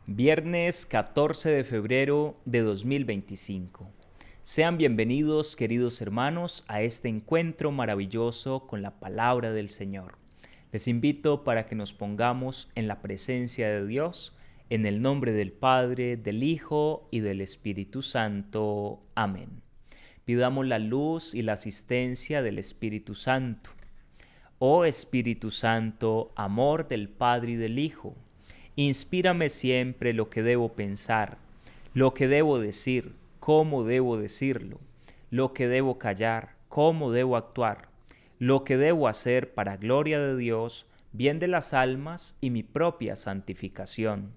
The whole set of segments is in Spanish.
Viernes 14 de febrero de 2025. Sean bienvenidos, queridos hermanos, a este encuentro maravilloso con la palabra del Señor. Les invito para que nos pongamos en la presencia de Dios, en el nombre del Padre, del Hijo y del Espíritu Santo. Amén. Pidamos la luz y la asistencia del Espíritu Santo. Oh Espíritu Santo, amor del Padre y del Hijo, inspírame siempre lo que debo pensar, lo que debo decir, cómo debo decirlo, lo que debo callar, cómo debo actuar, lo que debo hacer para gloria de Dios, bien de las almas y mi propia santificación.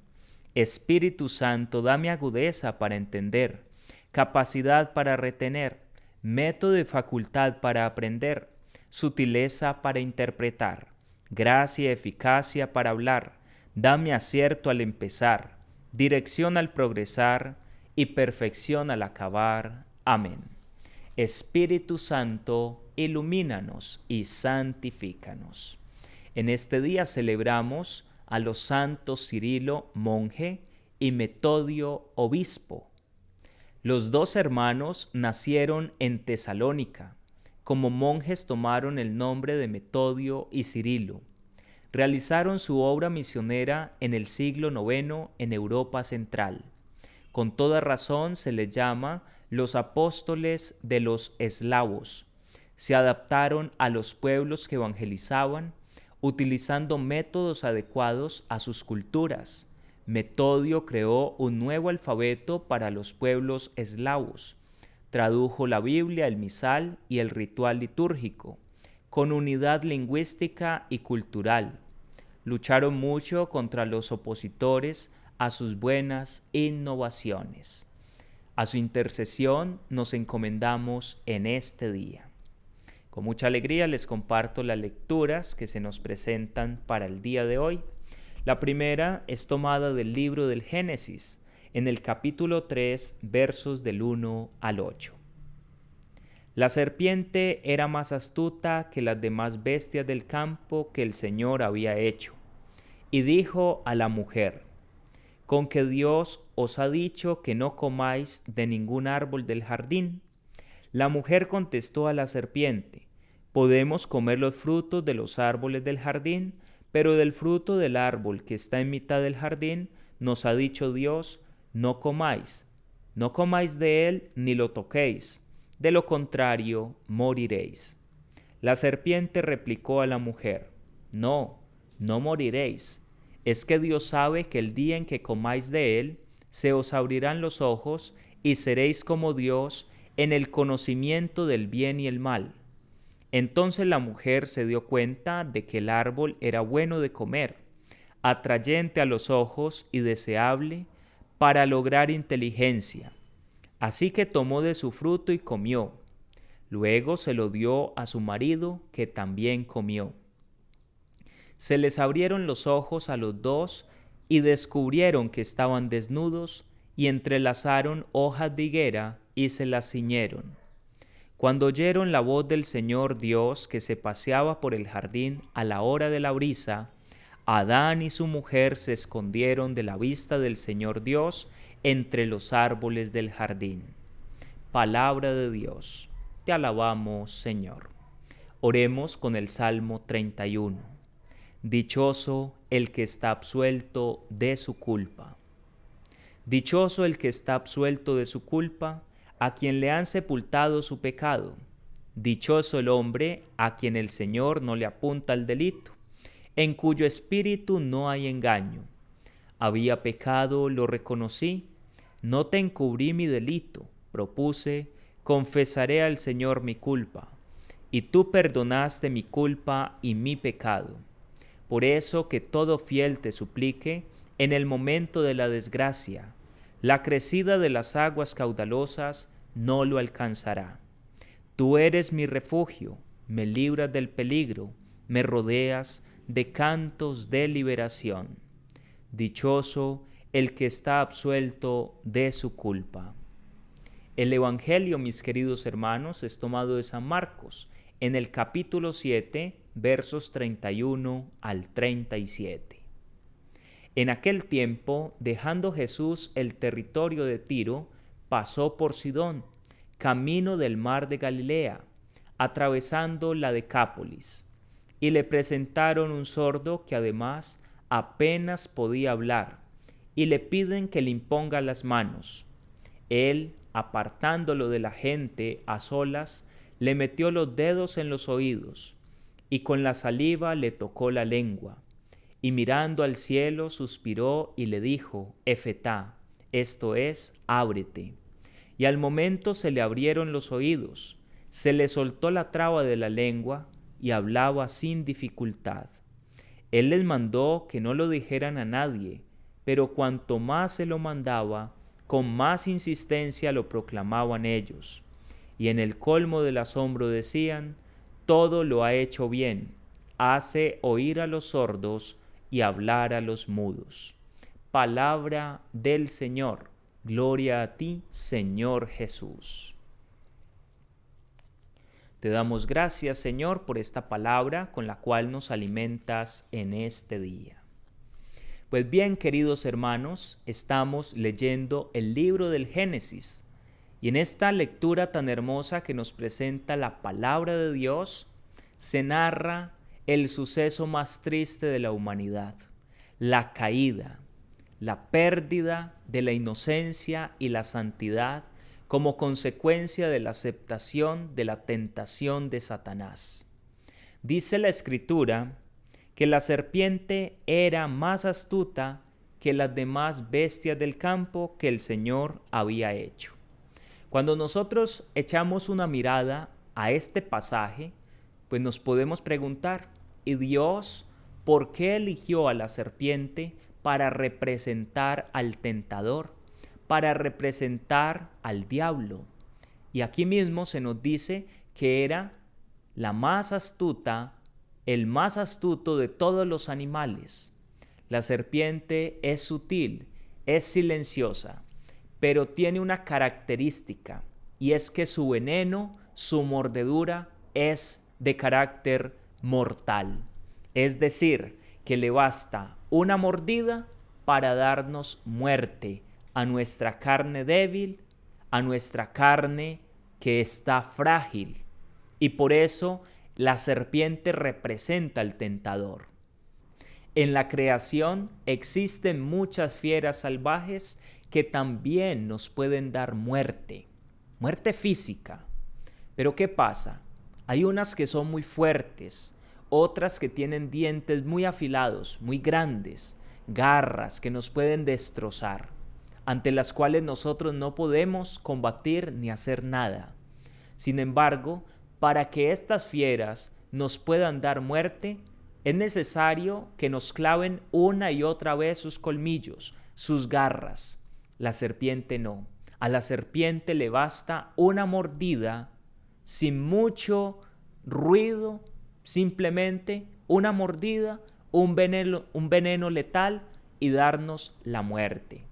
Espíritu Santo, dame agudeza para entender, capacidad para retener, método y facultad para aprender, sutileza para interpretar, gracia y eficacia para hablar. Dame acierto al empezar, dirección al progresar y perfección al acabar. Amén. Espíritu Santo, ilumínanos y santifícanos. En este día celebramos a los santos Cirilo, monje, y Metodio, obispo. Los dos hermanos nacieron en Tesalónica. Como monjes tomaron el nombre de Metodio y Cirilo. Realizaron su obra misionera en el siglo IX en Europa Central. Con toda razón se les llama los apóstoles de los eslavos. Se adaptaron a los pueblos que evangelizaban, utilizando métodos adecuados a sus culturas. Metodio creó un nuevo alfabeto para los pueblos eslavos. Tradujo la Biblia, el misal y el ritual litúrgico, con unidad lingüística y cultural. Lucharon mucho contra los opositores a sus buenas innovaciones. A su intercesión nos encomendamos en este día. Con mucha alegría les comparto las lecturas que se nos presentan para el día de hoy. La primera es tomada del libro del Génesis, en el capítulo 3, versos del 1 al 8. La serpiente era más astuta que las demás bestias del campo que el Señor había hecho, y dijo a la mujer: ¿Con que Dios os ha dicho que no comáis de ningún árbol del jardín? La mujer contestó a la serpiente: Podemos comer los frutos de los árboles del jardín, pero del fruto del árbol que está en mitad del jardín, nos ha dicho Dios: no comáis de él ni lo toquéis, de lo contrario moriréis. La serpiente replicó a la mujer: No moriréis. Es que Dios sabe que el día en que comáis de él, se os abrirán los ojos y seréis como Dios en el conocimiento del bien y el mal. Entonces la mujer se dio cuenta de que el árbol era bueno de comer, atrayente a los ojos y deseable para lograr inteligencia. Así que tomó de su fruto y comió. Luego se lo dio a su marido, que también comió. Se les abrieron los ojos a los dos y descubrieron que estaban desnudos, y entrelazaron hojas de higuera y se las ciñeron. Cuando oyeron la voz del Señor Dios que se paseaba por el jardín a la hora de la brisa, Adán y su mujer se escondieron de la vista del Señor Dios entre los árboles del jardín. Palabra de Dios. Te alabamos, Señor. Oremos con el Salmo 31. Dichoso el que está absuelto de su culpa. Dichoso el que está absuelto de su culpa, a quien le han sepultado su pecado. Dichoso el hombre a quien el Señor no le apunta el delito, en cuyo espíritu no hay engaño. Había pecado, lo reconocí, no te encubrí mi delito, propuse, confesaré al Señor mi culpa, y tú perdonaste mi culpa y mi pecado. Por eso que todo fiel te suplique en el momento de la desgracia, la crecida de las aguas caudalosas no lo alcanzará. Tú eres mi refugio, me libras del peligro, me rodeas de cantos de liberación. Dichoso el que está absuelto de su culpa. El Evangelio, mis queridos hermanos, es tomado de San Marcos, en el capítulo 7, versos 31 al 37. En aquel tiempo, dejando Jesús el territorio de Tiro, pasó por Sidón, camino del mar de Galilea, atravesando la Decápolis, y le presentaron un sordo que además apenas podía hablar, y le piden que le imponga las manos. Él, apartándolo de la gente a solas, le metió los dedos en los oídos, y con la saliva le tocó la lengua, y mirando al cielo suspiró y le dijo, Efetá, esto es, ábrete. Y al momento se le abrieron los oídos, se le soltó la traba de la lengua y hablaba sin dificultad. Él les mandó que no lo dijeran a nadie, pero cuanto más se lo mandaba, con más insistencia lo proclamaban ellos. Y en el colmo del asombro decían, todo lo ha hecho bien, hace oír a los sordos y hablar a los mudos. Palabra del Señor. Gloria a ti, Señor Jesús. Te damos gracias, Señor, por esta palabra con la cual nos alimentas en este día. Pues bien, queridos hermanos, estamos leyendo el libro del Génesis, y en esta lectura tan hermosa que nos presenta la palabra de Dios, se narra el suceso más triste de la humanidad, la caída, la pérdida de la inocencia y la santidad como consecuencia de la aceptación de la tentación de Satanás. Dice la Escritura que la serpiente era más astuta que las demás bestias del campo que el Señor había hecho. Cuando nosotros echamos una mirada a este pasaje, pues nos podemos preguntar, ¿y Dios por qué eligió a la serpiente para representar al tentador, para representar al diablo? Y aquí mismo se nos dice que era la más astuta, el más astuto de todos los animales. La serpiente es sutil, es silenciosa, pero tiene una característica, y es que su veneno, su mordedura es de carácter mortal. Es decir, que le basta una mordida para darnos muerte a nuestra carne débil, a nuestra carne que está frágil. Y por eso la serpiente representa al tentador. En la creación existen muchas fieras salvajes que también nos pueden dar muerte, muerte física. Pero ¿qué pasa? Hay unas que son muy fuertes, otras que tienen dientes muy afilados, muy grandes, garras que nos pueden destrozar, ante las cuales nosotros no podemos combatir ni hacer nada. Sin embargo, para que estas fieras nos puedan dar muerte, es necesario que nos claven una y otra vez sus colmillos, sus garras. La serpiente no. A la serpiente le basta una mordida sin mucho ruido, simplemente una mordida, un veneno letal y darnos la muerte.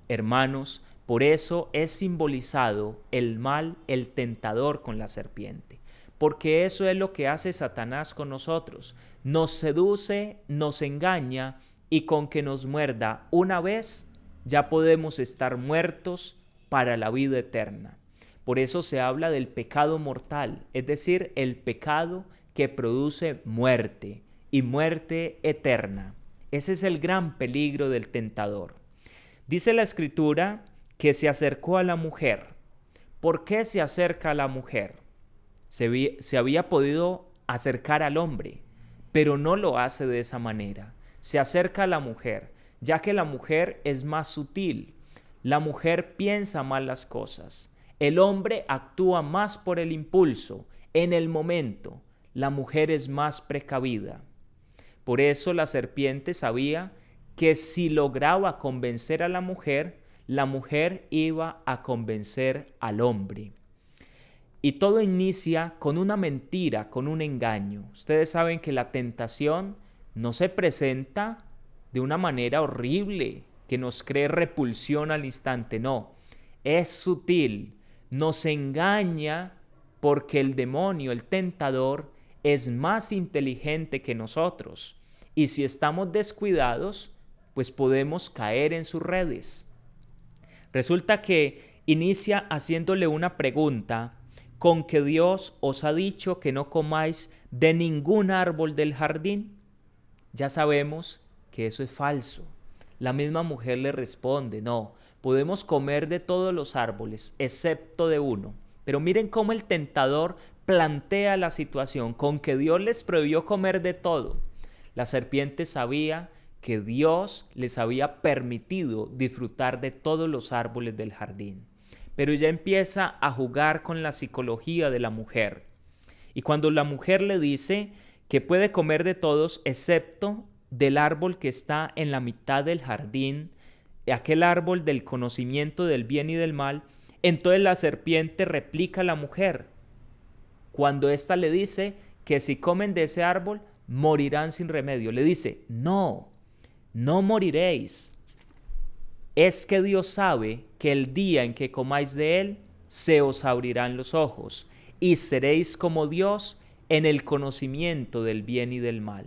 Hermanos, por eso es simbolizado el mal, el tentador con la serpiente, porque eso es lo que hace Satanás con nosotros. Nos seduce, nos engaña, y con que nos muerda una vez ya podemos estar muertos para la vida eterna. Por eso se habla del pecado mortal, es decir, el pecado que produce muerte y muerte eterna. Ese es el gran peligro del tentador. Dice la Escritura que se acercó a la mujer. ¿Por qué se acerca a la mujer? Se había podido acercar al hombre, pero no lo hace de esa manera. Se acerca a la mujer, ya que la mujer es más sutil. La mujer piensa más las cosas. El hombre actúa más por el impulso, en el momento. La mujer es más precavida. Por eso la serpiente sabía que si lograba convencer a la mujer iba a convencer al hombre. Y todo inicia con una mentira, con un engaño. Ustedes saben que la tentación no se presenta de una manera horrible, que nos cree repulsión al instante, no. Es sutil, nos engaña porque el demonio, el tentador, es más inteligente que nosotros. Y si estamos descuidados, pues podemos caer en sus redes. Resulta que inicia haciéndole una pregunta: ¿con que Dios os ha dicho que no comáis de ningún árbol del jardín? Ya sabemos que eso es falso. La misma mujer le responde: no, podemos comer de todos los árboles, excepto de uno. Pero miren cómo el tentador plantea la situación: con que Dios les prohibió comer de todo. La serpiente sabía que Dios les había permitido disfrutar de todos los árboles del jardín. Pero ya empieza a jugar con la psicología de la mujer. Y cuando la mujer le dice que puede comer de todos excepto del árbol que está en la mitad del jardín, aquel árbol del conocimiento del bien y del mal, entonces la serpiente replica a la mujer. Cuando ésta le dice que si comen de ese árbol, morirán sin remedio. Le dice: no, no moriréis. Es que Dios sabe que el día en que comáis de él, se os abrirán los ojos y seréis como Dios en el conocimiento del bien y del mal.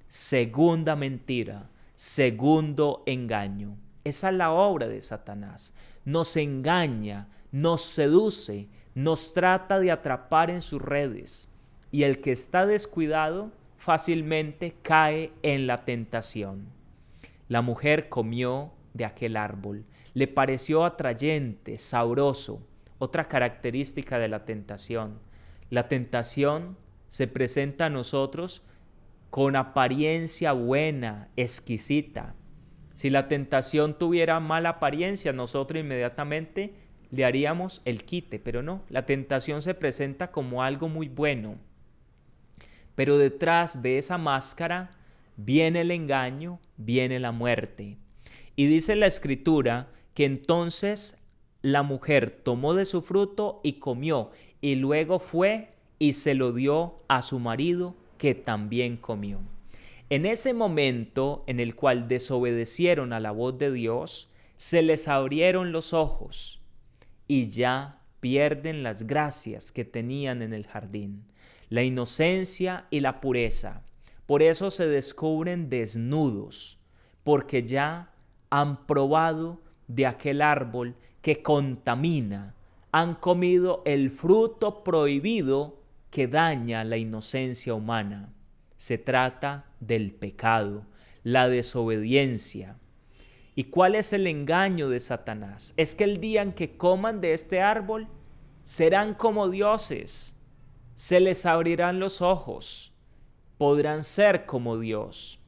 Segunda mentira, segundo engaño. Esa es la obra de Satanás. Nos engaña, nos seduce, nos trata de atrapar en sus redes. Y el que está descuidado fácilmente cae en la tentación. La mujer comió de aquel árbol. Le pareció atrayente, sabroso. Otra característica de la tentación. La tentación se presenta a nosotros con apariencia buena, exquisita. Si la tentación tuviera mala apariencia, nosotros inmediatamente le haríamos el quite, pero no, la tentación se presenta como algo muy bueno. Pero detrás de esa máscara viene el engaño, viene la muerte. Y dice la Escritura que entonces la mujer tomó de su fruto y comió, y luego fue y se lo dio a su marido, que también comió. En ese momento en el cual desobedecieron a la voz de Dios, se les abrieron los ojos y ya pierden las gracias que tenían en el jardín, la inocencia y la pureza. Por eso se descubren desnudos, porque ya han probado de aquel árbol que contamina, han comido el fruto prohibido que daña la inocencia humana. Se trata del pecado, la desobediencia. ¿Y cuál es el engaño de Satanás? Es que el día en que coman de este árbol, serán como dioses, se les abrirán los ojos, podrán ser como Dios.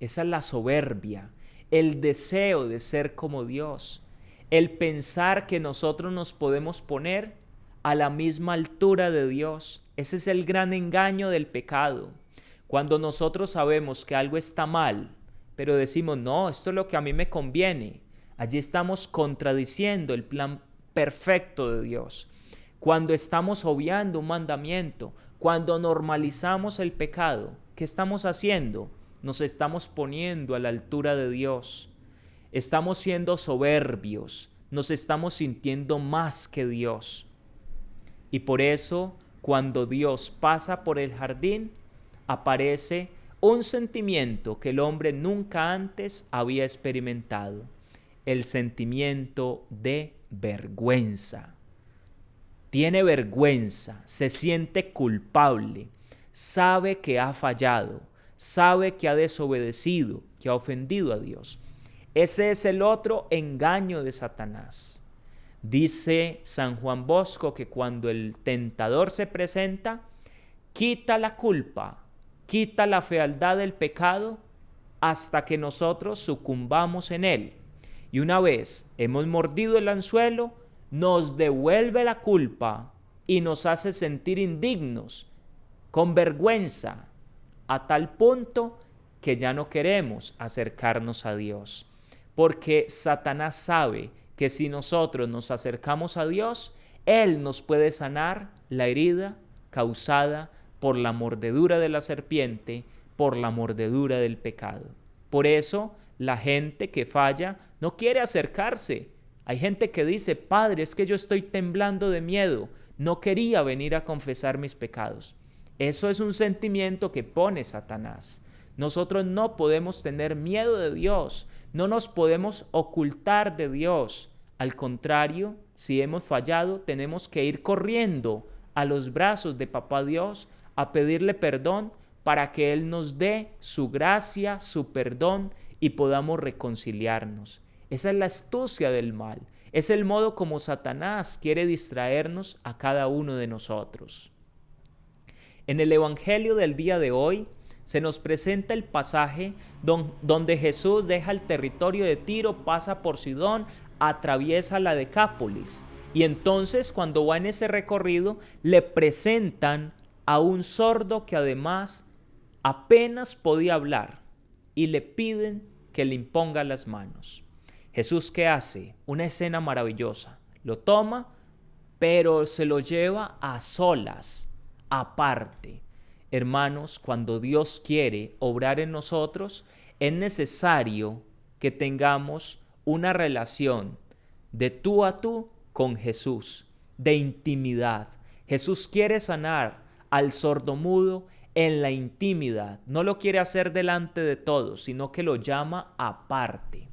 Esa es la soberbia, el deseo de ser como Dios, el pensar que nosotros nos podemos poner a la misma altura de Dios. Ese es el gran engaño del pecado. Cuando nosotros sabemos que algo está mal, pero decimos: no, esto es lo que a mí me conviene, allí estamos contradiciendo el plan perfecto de Dios. Cuando estamos obviando un mandamiento, cuando normalizamos el pecado, ¿qué estamos haciendo? Nos estamos poniendo a la altura de Dios. Estamos siendo soberbios, nos estamos sintiendo más que Dios. Y por eso, cuando Dios pasa por el jardín, aparece un sentimiento que el hombre nunca antes había experimentado: el sentimiento de vergüenza. Tiene vergüenza, se siente culpable, sabe que ha fallado, sabe que ha desobedecido, que ha ofendido a Dios. Ese es el otro engaño de Satanás. Dice San Juan Bosco que cuando el tentador se presenta, quita la culpa, quita la fealdad del pecado hasta que nosotros sucumbamos en él. Y una vez hemos mordido el anzuelo, nos devuelve la culpa y nos hace sentir indignos, con vergüenza, a tal punto que ya no queremos acercarnos a Dios. Porque Satanás sabe que si nosotros nos acercamos a Dios, Él nos puede sanar la herida causada por la mordedura de la serpiente, por la mordedura del pecado. Por eso la gente que falla no quiere acercarse. Hay gente que dice: Padre, es que yo estoy temblando de miedo, no quería venir a confesar mis pecados. Eso es un sentimiento que pone Satanás. Nosotros no podemos tener miedo de Dios, No nos podemos ocultar de Dios. Al contrario, si hemos fallado, tenemos que ir corriendo a los brazos de Papá Dios a pedirle perdón para que Él nos dé su gracia, su perdón y podamos reconciliarnos. Esa es la astucia del mal. Es el modo como Satanás quiere distraernos a cada uno de nosotros. En el Evangelio del día de hoy se nos presenta el pasaje donde Jesús deja el territorio de Tiro, pasa por Sidón, atraviesa la Decápolis. Y entonces cuando va en ese recorrido le presentan a un sordo que además apenas podía hablar y le piden que le imponga las manos. Jesús, ¿qué hace? Una escena maravillosa. Lo toma, pero se lo lleva a solas, aparte. Hermanos, cuando Dios quiere obrar en nosotros, es necesario que tengamos una relación de tú a tú con Jesús, de intimidad. Jesús quiere sanar al sordomudo en la intimidad. No lo quiere hacer delante de todos, sino que lo llama aparte.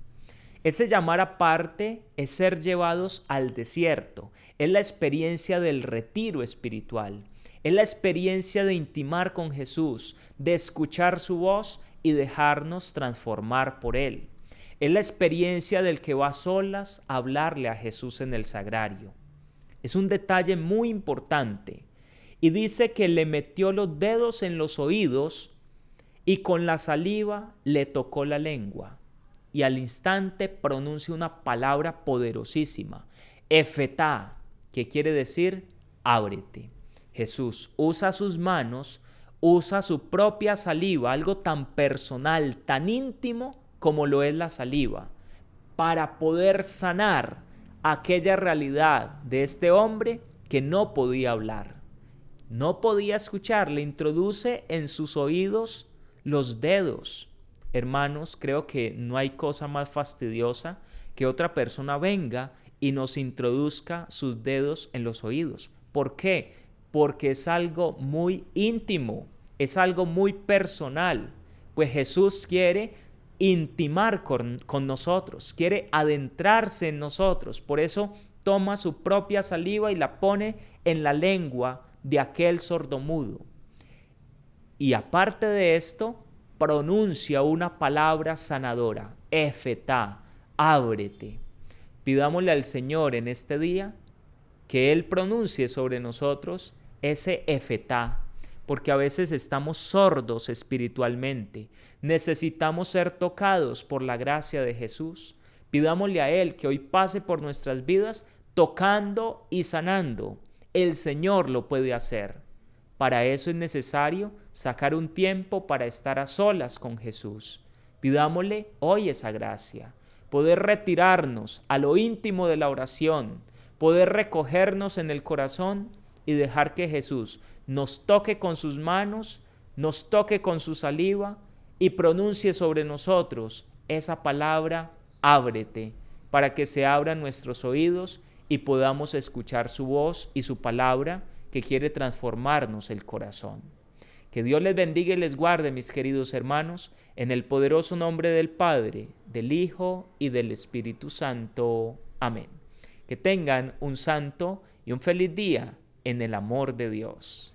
Ese llamar aparte es ser llevados al desierto. Es la experiencia del retiro espiritual. Es la experiencia de intimar con Jesús, de escuchar su voz y dejarnos transformar por Él. Es la experiencia del que va a solas a hablarle a Jesús en el sagrario. Es un detalle muy importante. Y dice que le metió los dedos en los oídos y con la saliva le tocó la lengua. Y al instante pronuncia una palabra poderosísima, Efetá, que quiere decir ábrete. Jesús usa sus manos, usa su propia saliva, algo tan personal, tan íntimo como lo es la saliva, para poder sanar aquella realidad de este hombre que no podía hablar, no podía escuchar. Le introduce en sus oídos los dedos. Hermanos, creo que no hay cosa más fastidiosa que otra persona venga y nos introduzca sus dedos en los oídos. ¿Por qué? Porque es algo muy íntimo, es algo muy personal. Pues Jesús quiere intimar con nosotros, quiere adentrarse en nosotros. Por eso toma su propia saliva y la pone en la lengua de aquel sordomudo. Y aparte de esto, pronuncia una palabra sanadora, Efetá, ábrete. Pidámosle al Señor en este día que Él pronuncie sobre nosotros ese Efetá, porque a veces estamos sordos espiritualmente. Necesitamos ser tocados por la gracia de Jesús. Pidámosle a Él que hoy pase por nuestras vidas tocando y sanando. El Señor lo puede hacer. Para eso es necesario sacar un tiempo para estar a solas con Jesús. Pidámosle hoy esa gracia, poder retirarnos a lo íntimo de la oración, poder recogernos en el corazón y dejar que Jesús nos toque con sus manos, nos toque con su saliva y pronuncie sobre nosotros esa palabra, ábrete, para que se abran nuestros oídos y podamos escuchar su voz y su palabra que quiere transformarnos el corazón. Que Dios les bendiga y les guarde, mis queridos hermanos, en el poderoso nombre del Padre, del Hijo y del Espíritu Santo. Amén. Que tengan un santo y un feliz día en el amor de Dios.